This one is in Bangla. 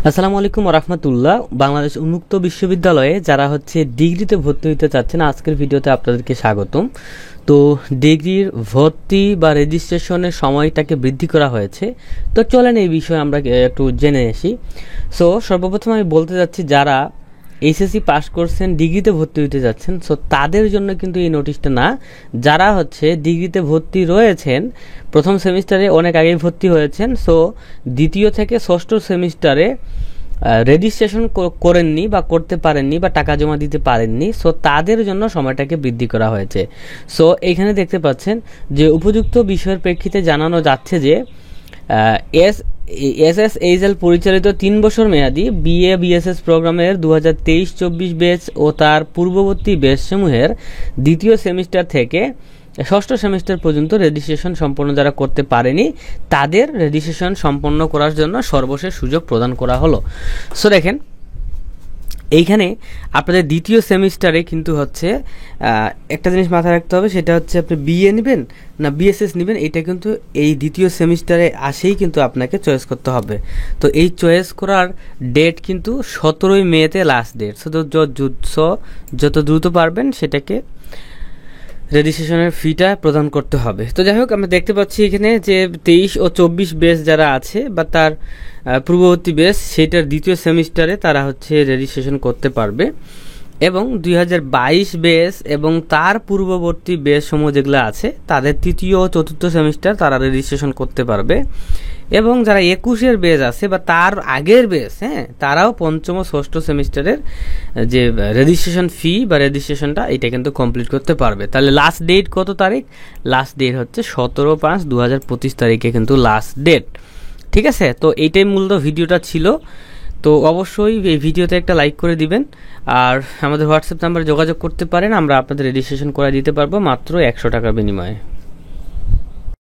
আসসালামু আলাইকুম রাহমাতুল্লাহ। বাংলাদেশ উন্মুক্ত বিশ্ববিদ্যালয়ে যারা ডিগ্রিতে ভর্তি হতে চাচ্ছেন, আজকের ভিডিওতে আপনাদেরকে স্বাগতম। তো ডিগ্রির ভর্তি বা রেজিস্ট্রেশনের সময়টাকে বৃদ্ধি করা হয়েছে। তো চলেন এই বিষয়ে আমরা একটু জেনে আসি। সো সর্বপ্রথম আমি বলতে যাচ্ছি, যারা এইচএসসি পাস করছেন, ডিগ্রিতে ভর্তি হতে যাচ্ছেন, সো তাদের জন্য কিন্তু এই নোটিশটা না। যারা ডিগ্রিতে ভর্তি রয়েছেন, প্রথম সেমিস্টারে অনেক আগেই ভর্তি হয়েছেন, সো দ্বিতীয় থেকে ষষ্ঠ সেমিস্টারে রেজিস্ট্রেশন করেননি বা করতে পারেননি বা টাকা জমা দিতে পারেননি, সো তাদের জন্য সময়টাকে বৃদ্ধি করা হয়েছে। সো এইখানে দেখতে পাচ্ছেন যে উপযুক্ত বিষয়ের প্রেক্ষিতে জানানো যাচ্ছে যে এসএসএইচএল পরিচালিত ৩ বছর মেয়াদী বিএ বিএসএস প্রোগ্রামের 2023-24 ব্যাচ ও তার পূর্ববর্তী ব্যাচসমূহের দ্বিতীয় সেমিস্টার থেকে ষষ্ঠ সেমিস্টার পর্যন্ত রেজিস্ট্রেশন সম্পন্ন যারা করতে পারেনি, তাদের রেজিস্ট্রেশন সম্পন্ন করার জন্য সর্বশেষ সুযোগ প্রদান করা হলো। সো দেখেন, এইখানে আপনাদের দ্বিতীয় সেমিস্টারে কিন্তু একটা জিনিস মাথায় রাখতে হবে, সেটা আপনি বিএ নেবেন না বিএসএস নেবেন, এটা কিন্তু এই দ্বিতীয় সেমিস্টারে আসেই কিন্তু আপনাকে চয়েস করতে হবে। তো এই চয়েস করার ডেট কিন্তু 17ই মেতে লাস্ট ডেট। যত দ্রুত পারবেন সেটাকে রেজিস্ট্রেশনের ফিটা প্রদান করতে হবে। তো যাই হোক, আমরা দেখতে পাচ্ছি এখানে যে 23 ও 24 ব্যাচ যারা আছে বা তার পূর্ববর্তী ব্যাচ, সেটার দ্বিতীয় সেমিস্টারে তারা রেজিস্ট্রেশন করতে পারবে, এবং 2022 ব্যাচ এবং তার পূর্ববর্তী ব্যাচ সমূহ যেগুলো আছে তাদের তৃতীয় ও চতুর্থ সেমিস্টার তারা রেজিস্ট্রেশন করতে পারবে, এবং যারা 21-এর ব্যাচ আছে বা তার আগের ব্যাচ, তারাও পঞ্চম ও ষষ্ঠ সেমিস্টারের যে রেজিস্ট্রেশন ফি বা রেজিস্ট্রেশনটা এটা কিন্তু কমপ্লিট করতে পারবে। তাহলে লাস্ট ডেট কত তারিখ? লাস্ট ডেট 17/5/2025 তারিখে কিন্তু লাস্ট ডেট। ঠিক আছে, তো এইটাই মূলত ভিডিওটা ছিল। তো অবশ্যই এই ভিডিওতে একটা লাইক করে দিবেন, আর আমাদের হোয়াটসঅ্যাপ নাম্বারে যোগাযোগ করতে পারেন, আমরা আপনাদের রেজিস্ট্রেশন করে দিতে পারবো মাত্র 100 টাকার বিনিময়ে।